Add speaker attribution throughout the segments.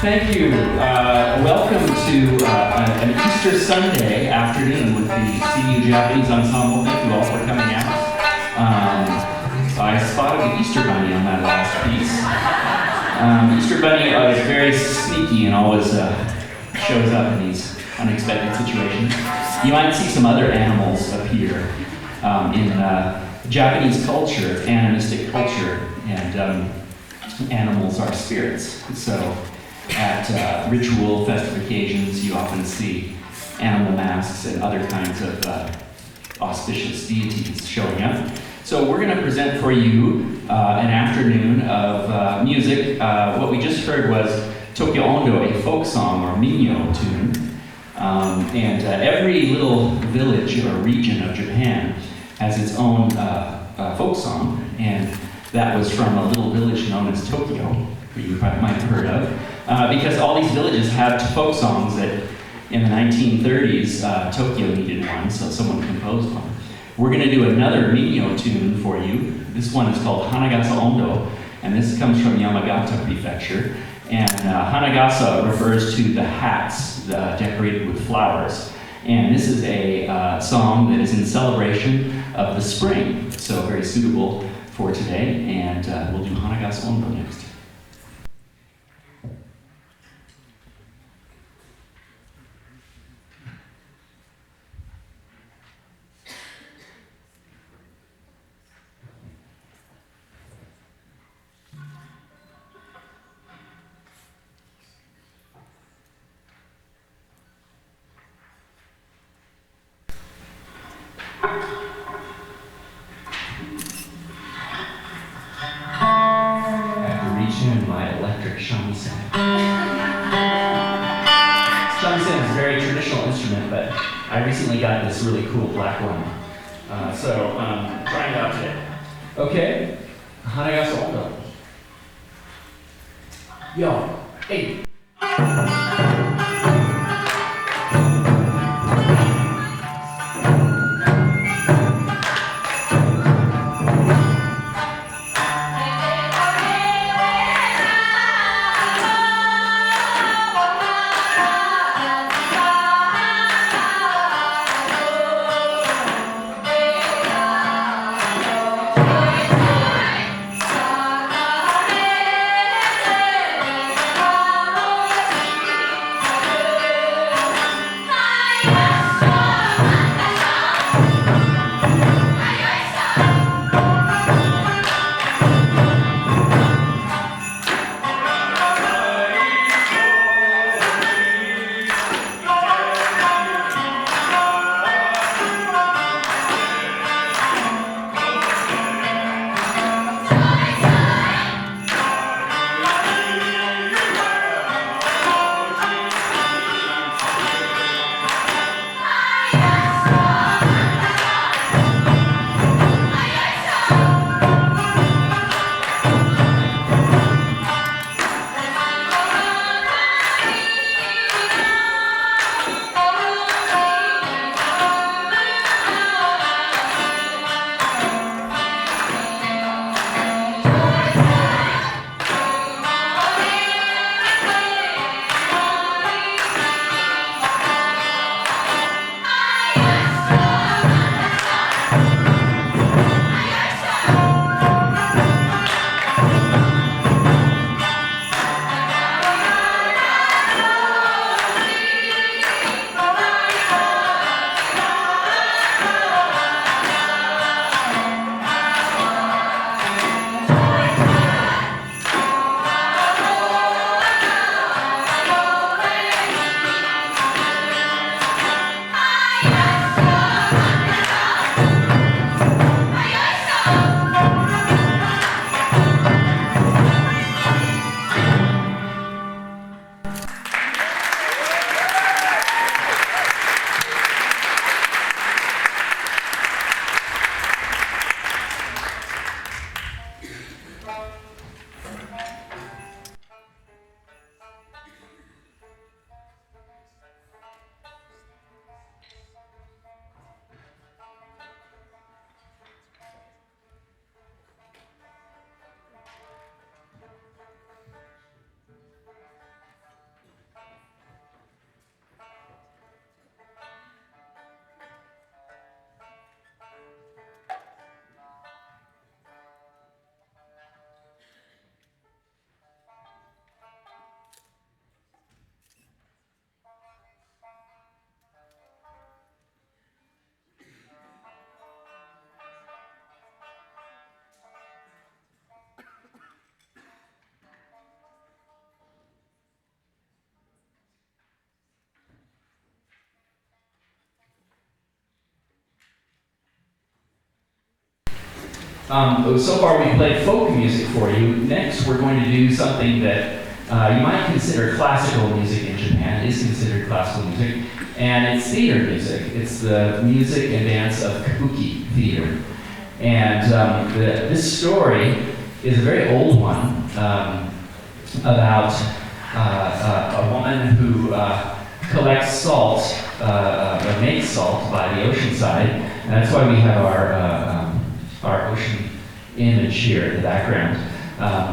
Speaker 1: Thank you. Welcome to an Easter Sunday afternoon with the CU Japanese Ensemble. Thank you all for coming out. I spotted the Easter Bunny on that last piece. Easter Bunny is very sneaky and always shows up in these unexpected situations. You might see some other animals appear in Japanese culture, animistic culture, and animals are spirits. So at ritual, festive occasions, you often see animal masks and other kinds of auspicious deities showing up. So we're going to present for you an afternoon of music. What we just heard was Tokyo Ondo, a folk song or minyo tune. And every little village or region of Japan has its own folk song, and that was from a little village known as Tokyo, you might have heard of, because all these villages had folk songs that in the 1930s, Tokyo needed one, so someone composed one. We're going to do another minyo tune for you. This one is called Hanagasa Ondo, and this comes from Yamagata Prefecture. And Hanagasa refers to the hats decorated with flowers. And this is a song that is in celebration of the spring, so very suitable for today. And we'll do Hanagasa Ondo next. I recently got this really cool black one, so trying it out today. Okay, Hanagasa Ondo. Yo, hey. So far we played folk music for you. Next we're going to do something that you might consider classical music in Japan. It is considered classical music. And it's theater music. It's the music and dance of kabuki theater. And this story is a very old one about a woman who collects salt, or makes salt by the ocean side. And that's why we have our ocean image here in the background.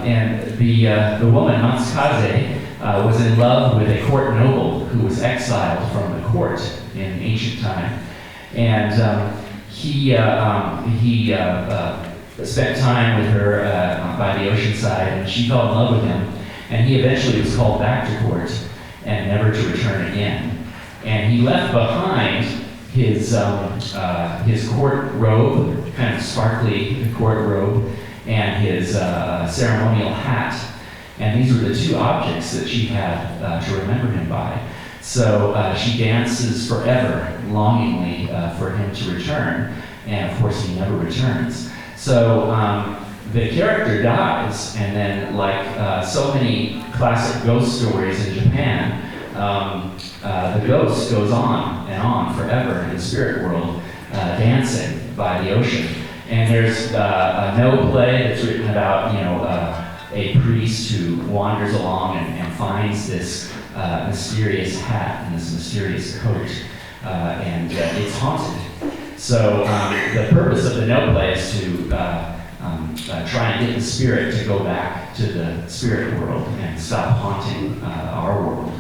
Speaker 1: And the woman, Matsukaze, was in love with a court noble who was exiled from the court in ancient time. And he spent time with her by the ocean side, and she fell in love with him. And he eventually was called back to court and never to return again. And he left behind his court robe, kind of sparkly court robe, and his ceremonial hat. And these were the two objects that she had to remember him by. So she dances forever, longingly for him to return. And of course, he never returns. So the character dies, and then, like so many classic ghost stories in Japan, the ghost goes on and on forever in the spirit world, dancing by the ocean. And there's a no play that's written about, a priest who wanders along and finds this mysterious hat and this mysterious coat, and it's haunted. So the purpose of the no play is to try and get the spirit to go back to the spirit world and stop haunting our world.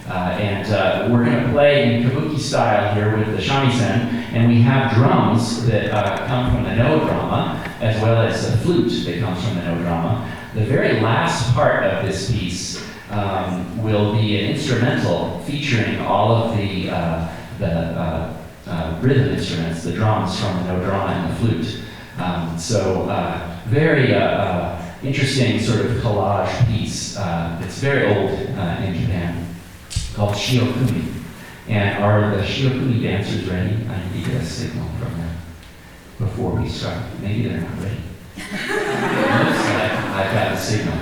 Speaker 1: And we're going to play in kabuki style here with the shamisen, and we have drums that come from the no drama, as well as a flute that comes from the no drama. The very last part of this piece will be an instrumental featuring all of the rhythm instruments, the drums from the no drama and the flute. Very interesting sort of collage piece. It's very old in Japan, called Shiokumi. And are the Shiokumi dancers ready? I need to get a signal from them before we start. Maybe they're not ready. Looks like I've got a signal.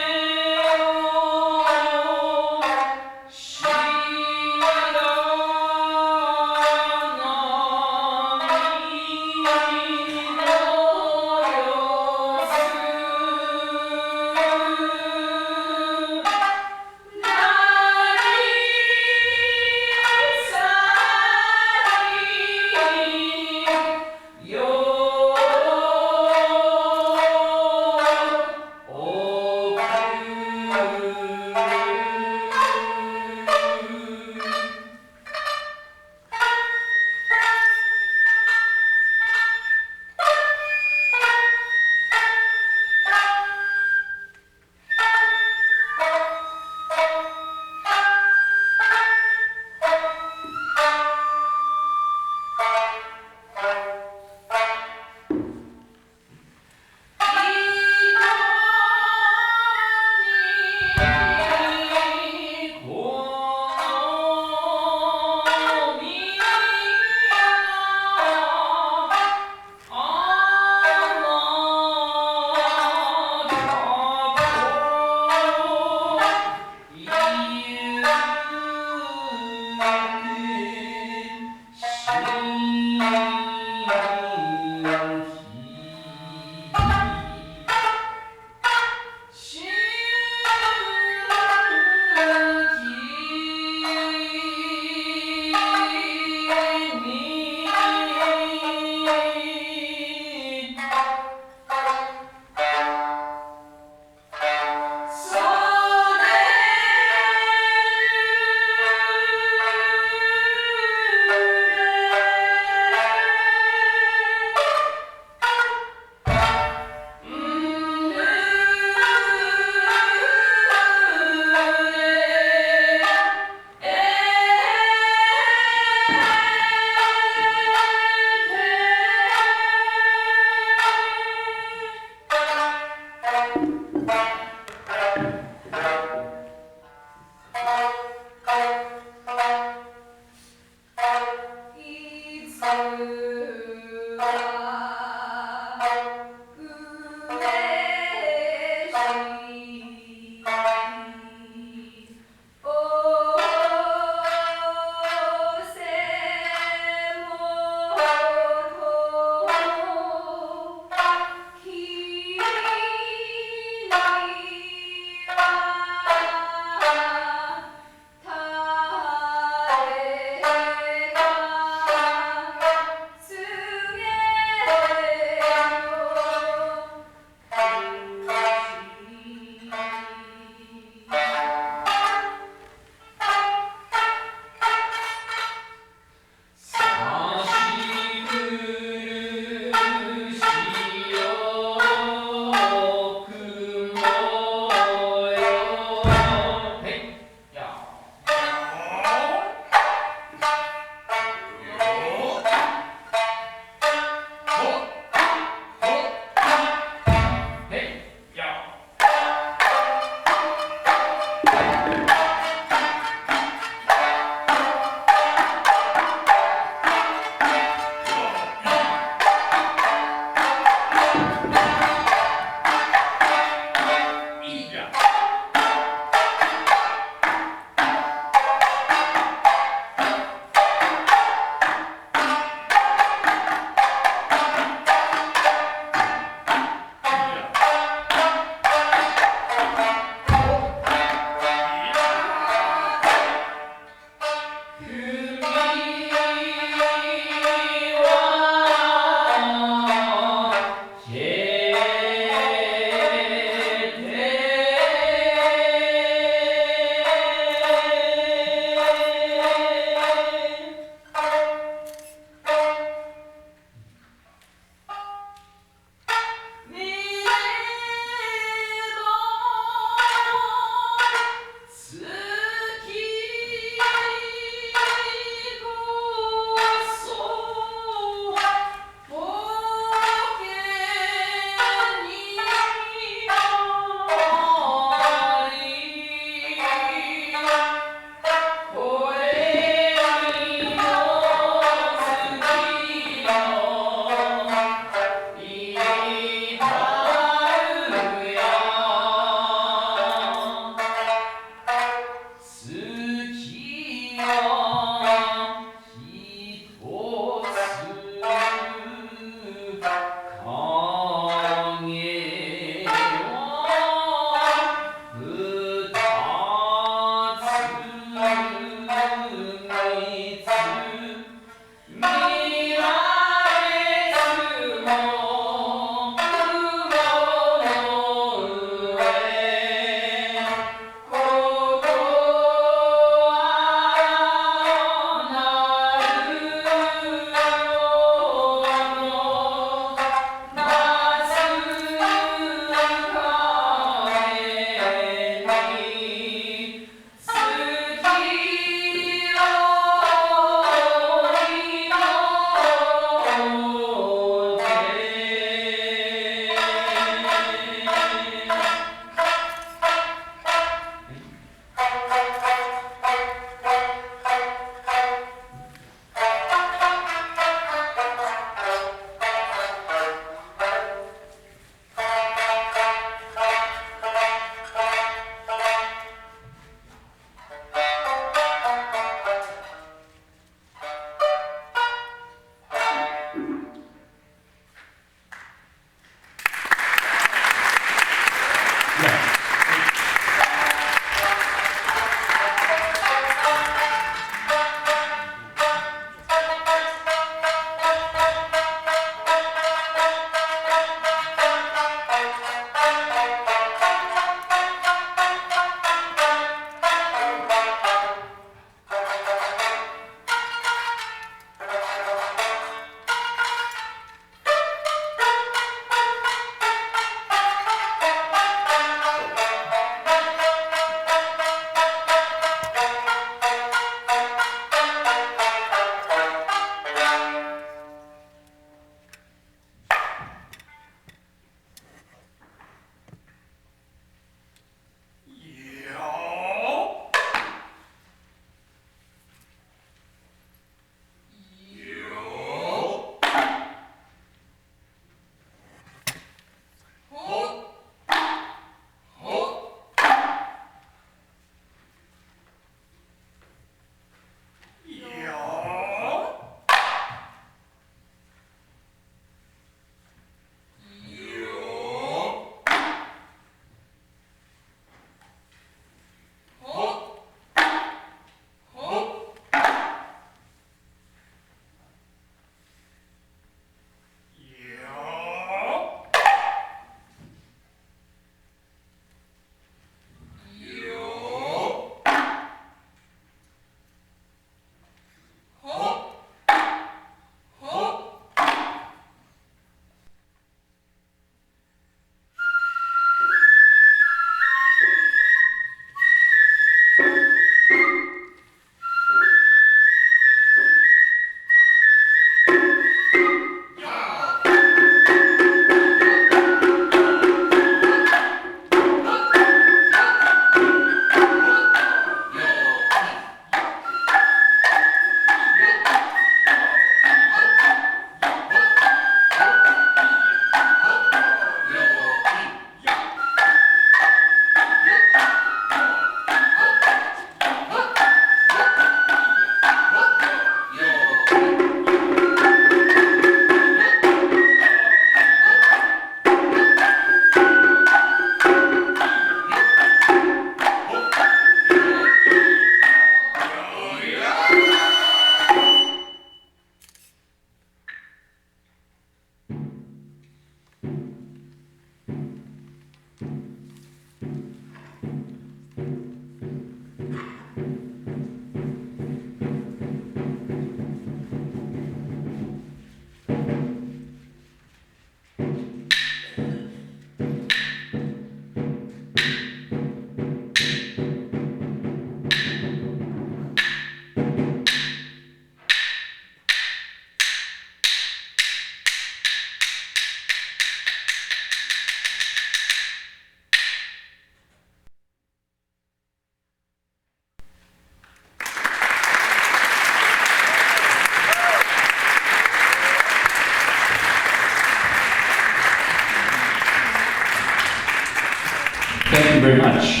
Speaker 1: Thank you very much.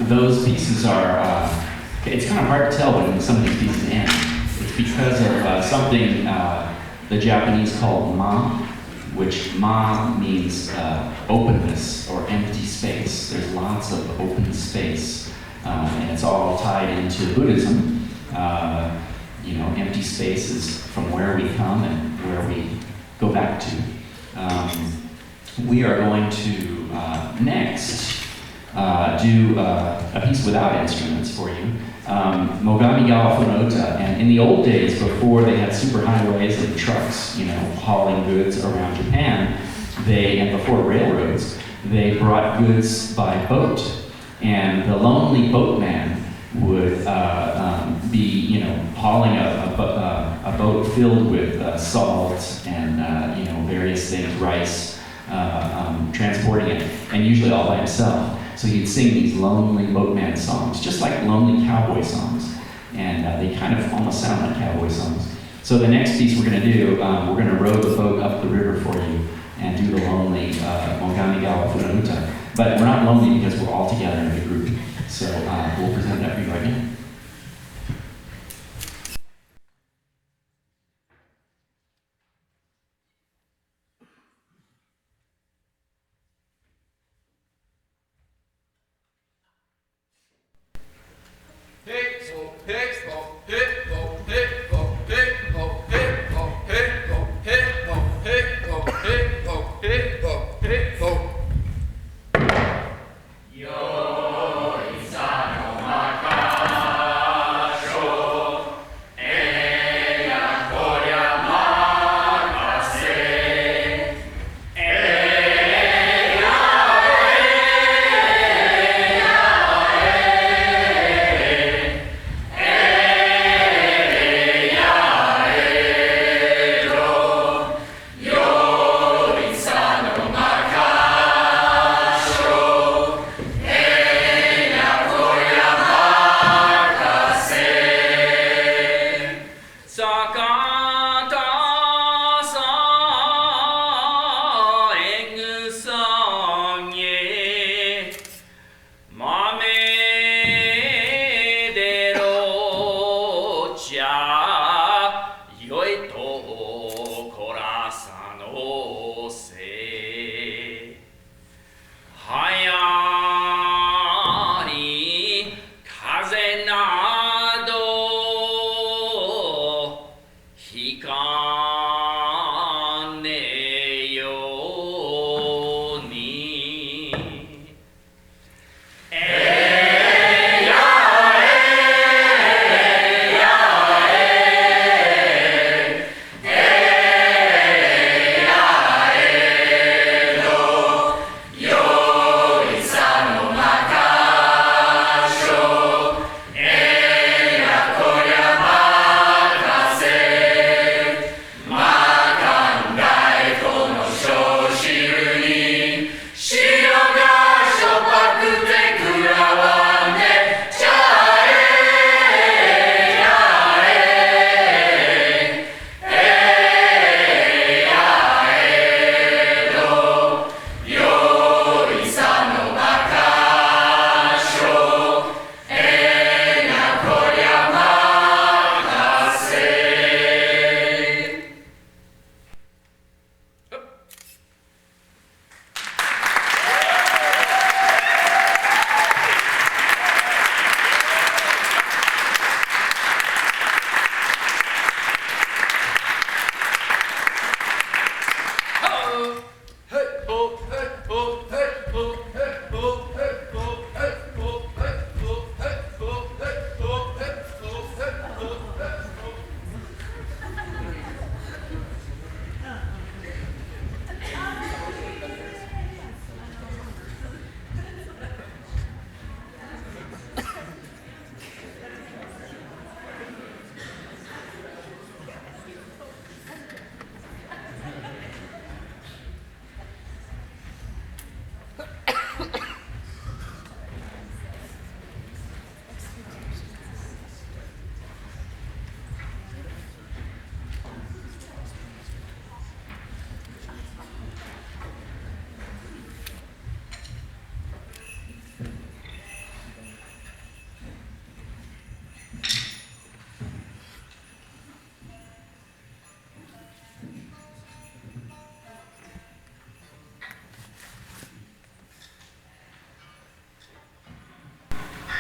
Speaker 1: Those pieces are, it's kind of hard to tell when some of these pieces end. It's because of something the Japanese call ma, which ma means openness or empty space. There's lots of open space, and it's all tied into Buddhism. You know, empty space is from where we come and where we go back to. We are going to next do a piece without instruments for you. Mogami Gawa Funota, and in the old days, before they had superhighways and trucks, you know, hauling goods around Japan, and before railroads, they brought goods by boat, and the lonely boatman would be, you know, hauling a boat filled with salt and, you know, various things, rice, transporting it, and usually all by himself. So he'd sing these lonely boatman songs, just like lonely cowboy songs. And they kind of almost sound like cowboy songs. So the next piece we're going to do, we're going to row the boat up the river for you and do the lonely Mogami Gawa Funanuta. But we're not lonely because we're all together in a big group. So we'll present that for you right now.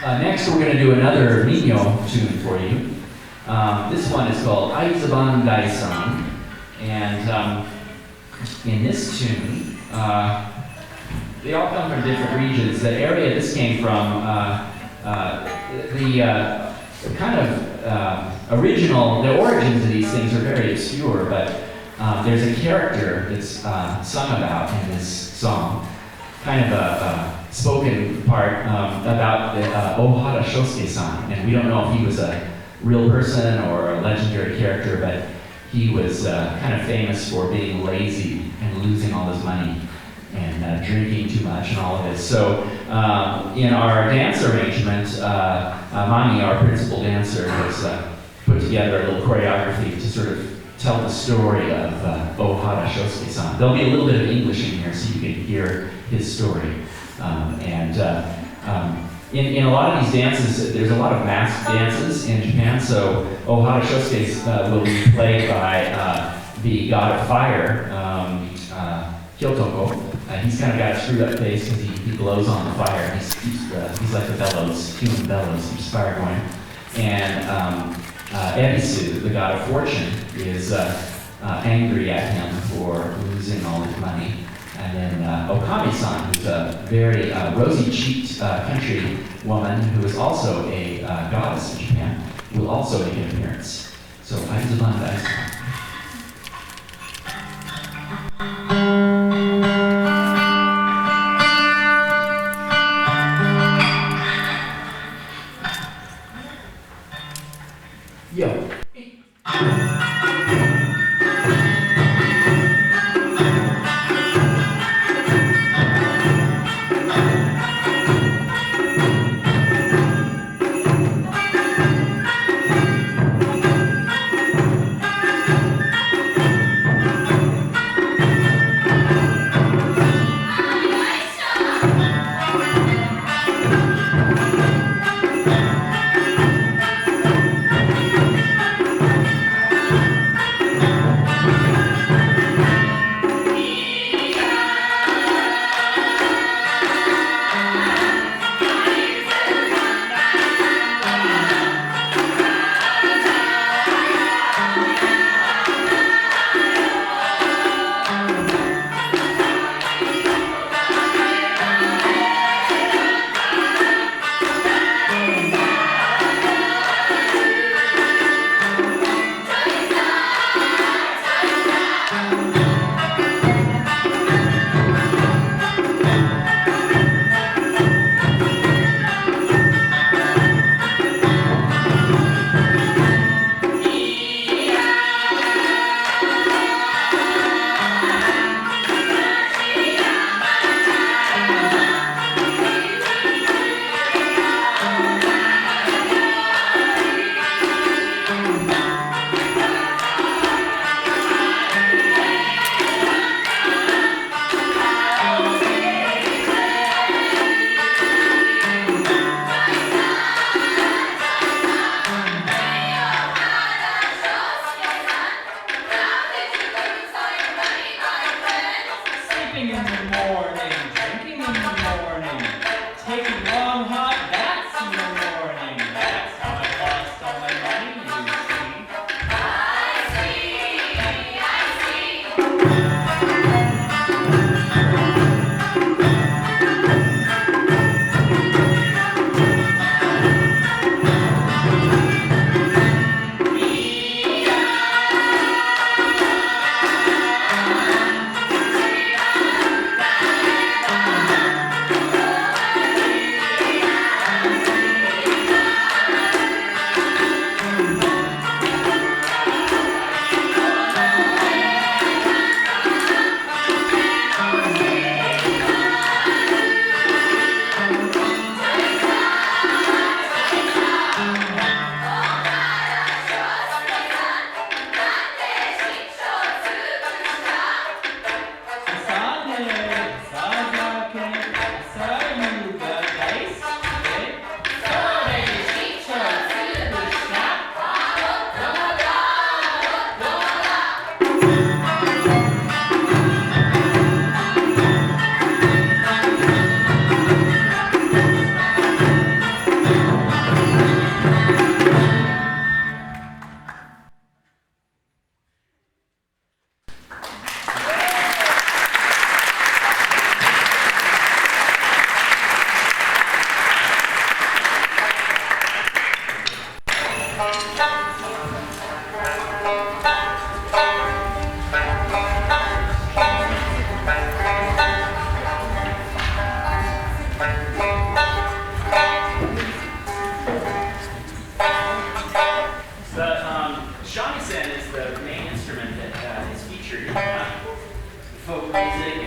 Speaker 1: Next, we're going to do another Miko tune for you. This one is called Aizaban Dai-san. And in this tune, they all come from different regions. The area this came from, the kind of original, the origins of these things are very obscure, but there's a character that's sung about in this song, kind of a spoken part about Ohara Shosuke-san, and we don't know if he was a real person or a legendary character, but he was kind of famous for being lazy and losing all his money and drinking too much and all of this. So in our dance arrangement, Mami, our principal dancer, has put together a little choreography to sort of tell the story of Ohara Shosuke-san. There'll be a little bit of English in here so you can hear his story. In a lot of these dances, there's a lot of masked dances in Japan, so Ohara Shosuke will be played by the god of fire, Kyotoko. He's kind of got a screwed up face because he blows on the fire. He's like the bellows, human bellows, keeps fire going. And Ebisu, the god of fortune, is angry at him for losing all his money. And then Okami-san, who's a very rosy-cheeked country woman who is also a goddess in Japan, will also make an appearance. So, Aizaban Dai-san. Yo.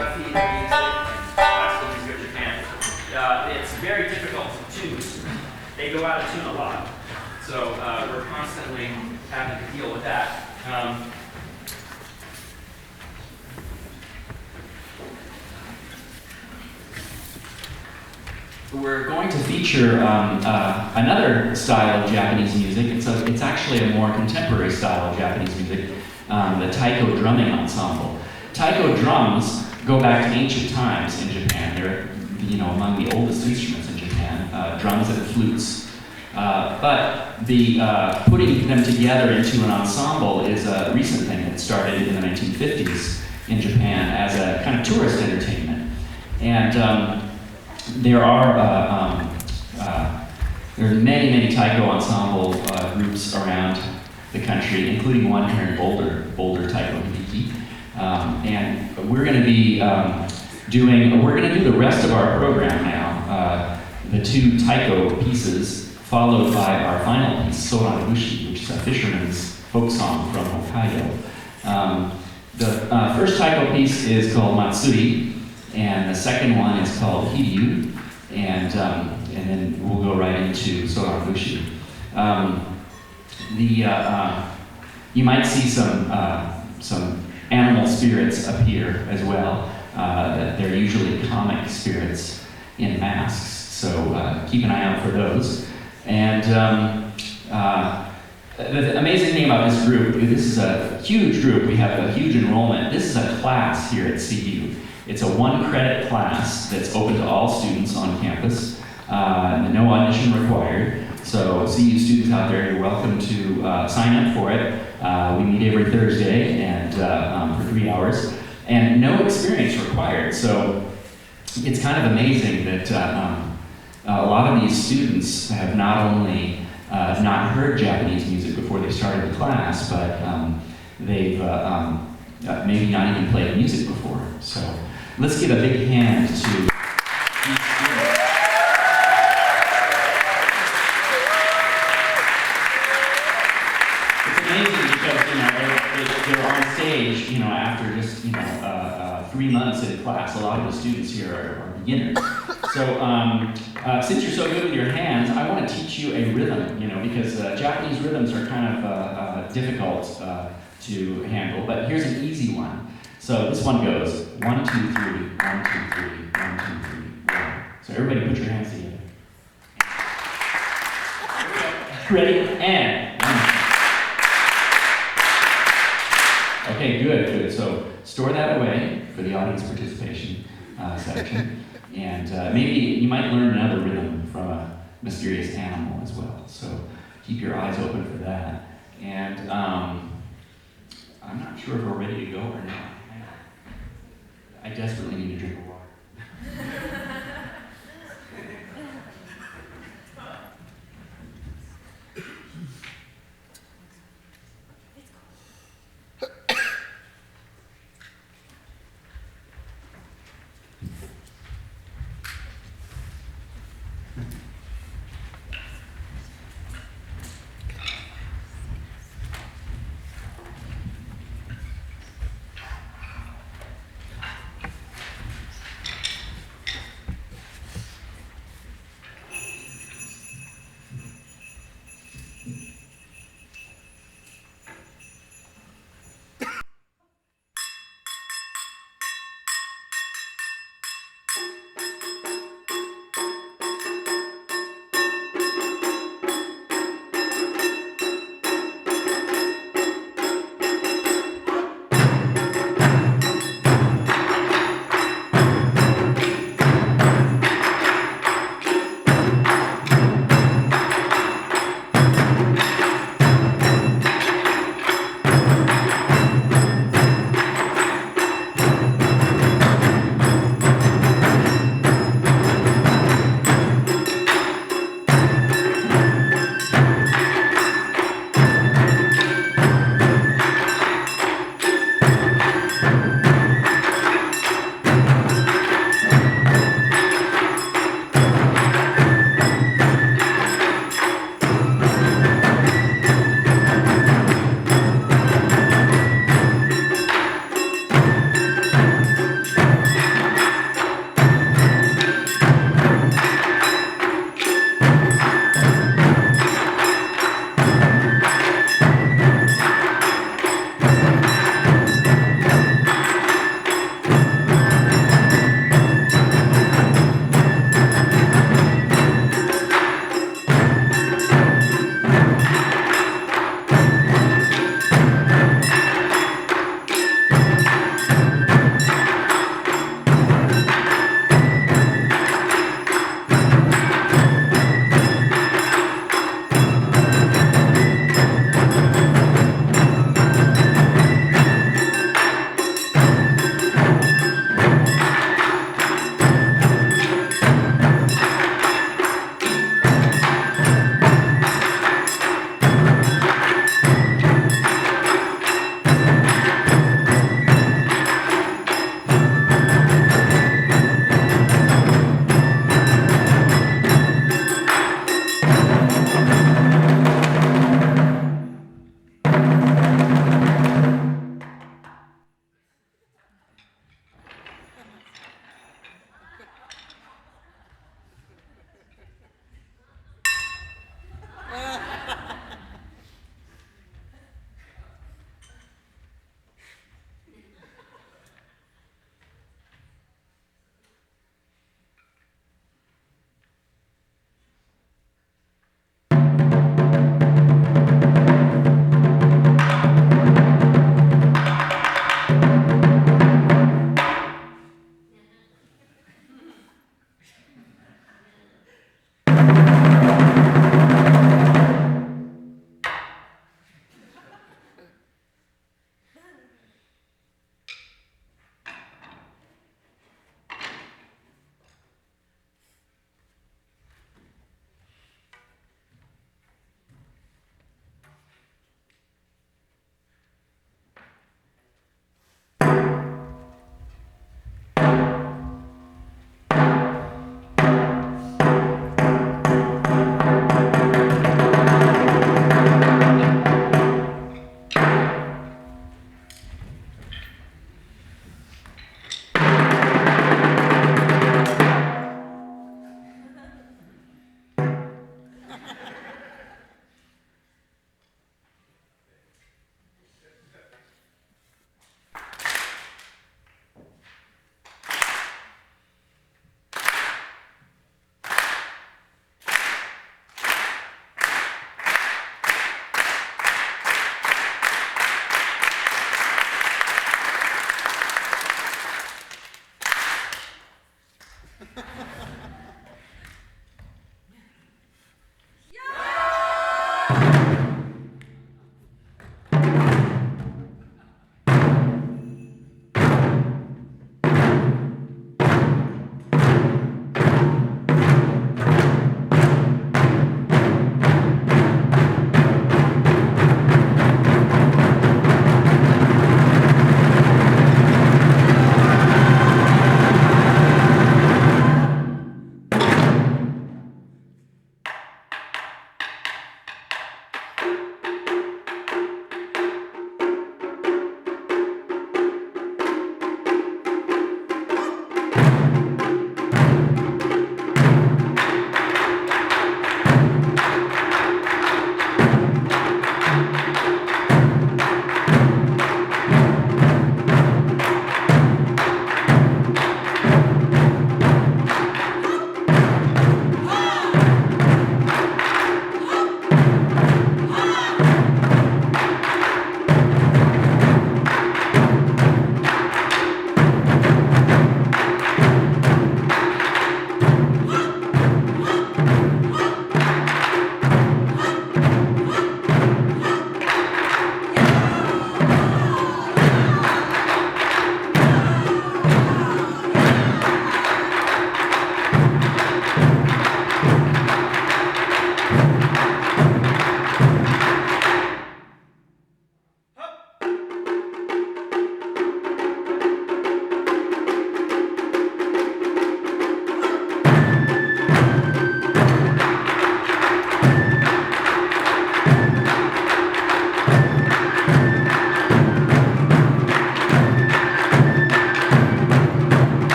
Speaker 1: Kafil music and classical music of Japan, it's very difficult to tune. They go out of tune a lot. So we're constantly having to deal with that. We're going to feature another style of Japanese music. It's actually a more contemporary style of Japanese music, the taiko drumming ensemble. Taiko drums go back to ancient times in Japan. They're among the oldest instruments in Japan, drums and flutes. But the putting them together into an ensemble is a recent thing that started in the 1950s in Japan as a kind of tourist entertainment. And there are many taiko ensemble groups around the country, including one here in Boulder Taiko Hibiki. And we're going to be we're going to do the rest of our program now. The two taiko pieces, followed by our final piece, Soran Bushi, which is a fisherman's folk song from Hokkaido. The first taiko piece is called Matsuri, and the second one is called Hiryu, and then we'll go right into Soran Bushi. You might see some animal spirits appear as well. They're usually comic spirits in masks, so keep an eye out for those. And the amazing thing about this group, this is a huge group. We have a huge enrollment. This is a class here at CU. It's a 1-credit class that's open to all students on campus. No audition required. So CU students out there, you're welcome to sign up for it. We meet every Thursday and for 3 hours. And no experience required. So it's kind of amazing that a lot of these students have not only not heard Japanese music before they started the class, but they've maybe not even played music before. So let's give a big hand to these students. It's amazing because they're on stage, after just 3 months in class. A lot of the students here are beginners. So since you're so good with your hands, I want to teach you a rhythm, because Japanese rhythms are kind of difficult to handle, but here's an easy one. So this one goes 1, 2, 3, 1, 2, 3, 1, 2, 3, 1. So everybody put your hands together. Ready? And 1. Okay, good. So store that away for the audience participation section. And maybe you might learn another rhythm from a mysterious animal as well. So keep your eyes open for that. And I'm not sure if we're ready to go or not. I desperately need a drink of water.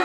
Speaker 2: 「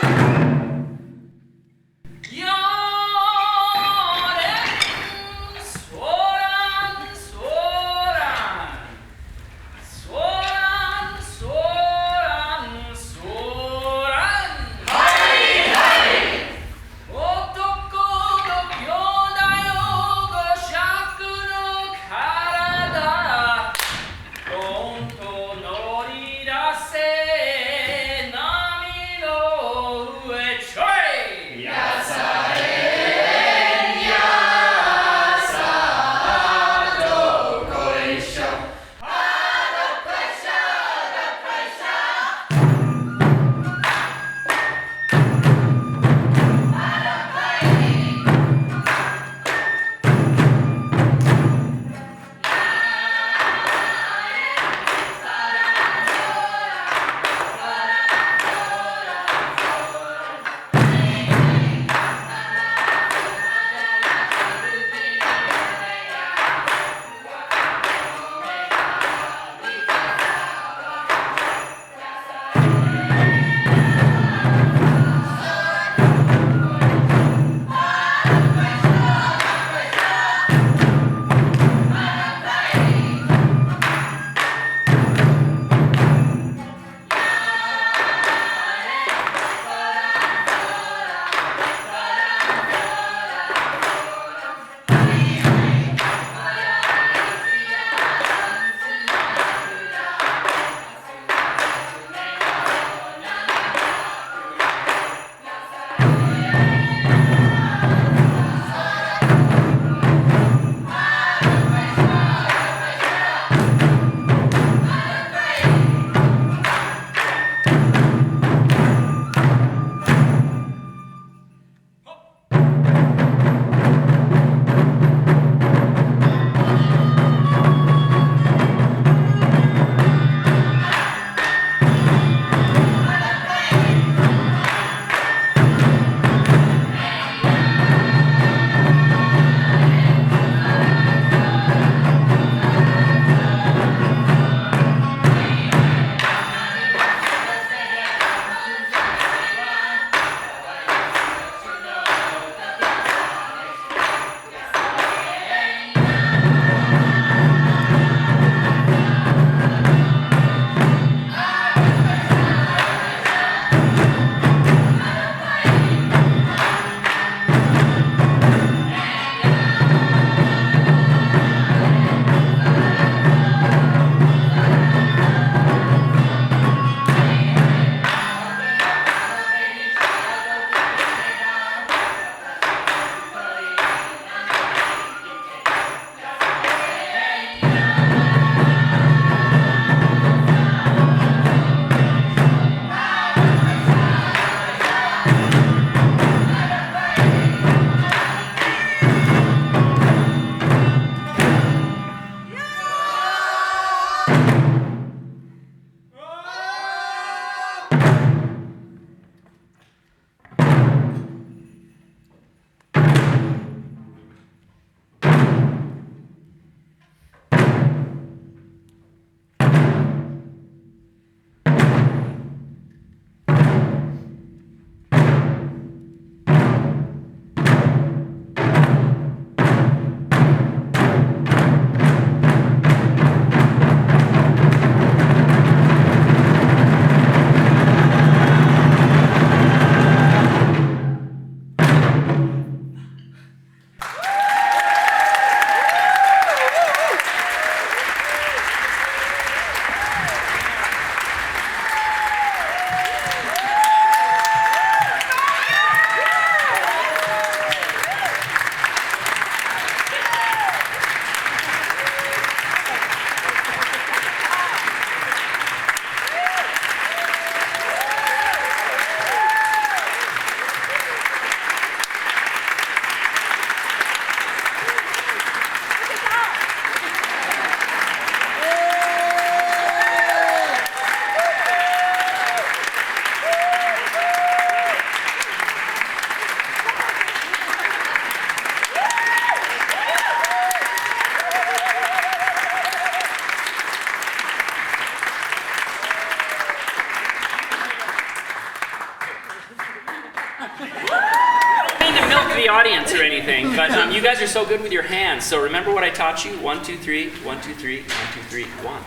Speaker 2: to the audience or anything, but you guys are so good with your hands. So remember what I taught you? 1, 2, 3, 1, 2, 3, 1, 2, 3, 1.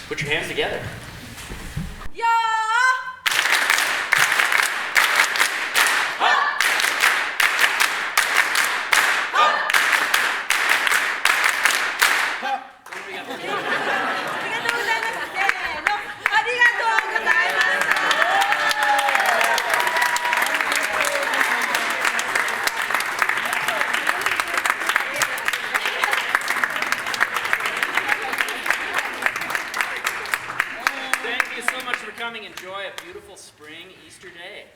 Speaker 2: Put your hands together.
Speaker 3: Yeah!
Speaker 2: Enjoy a beautiful spring Easter day.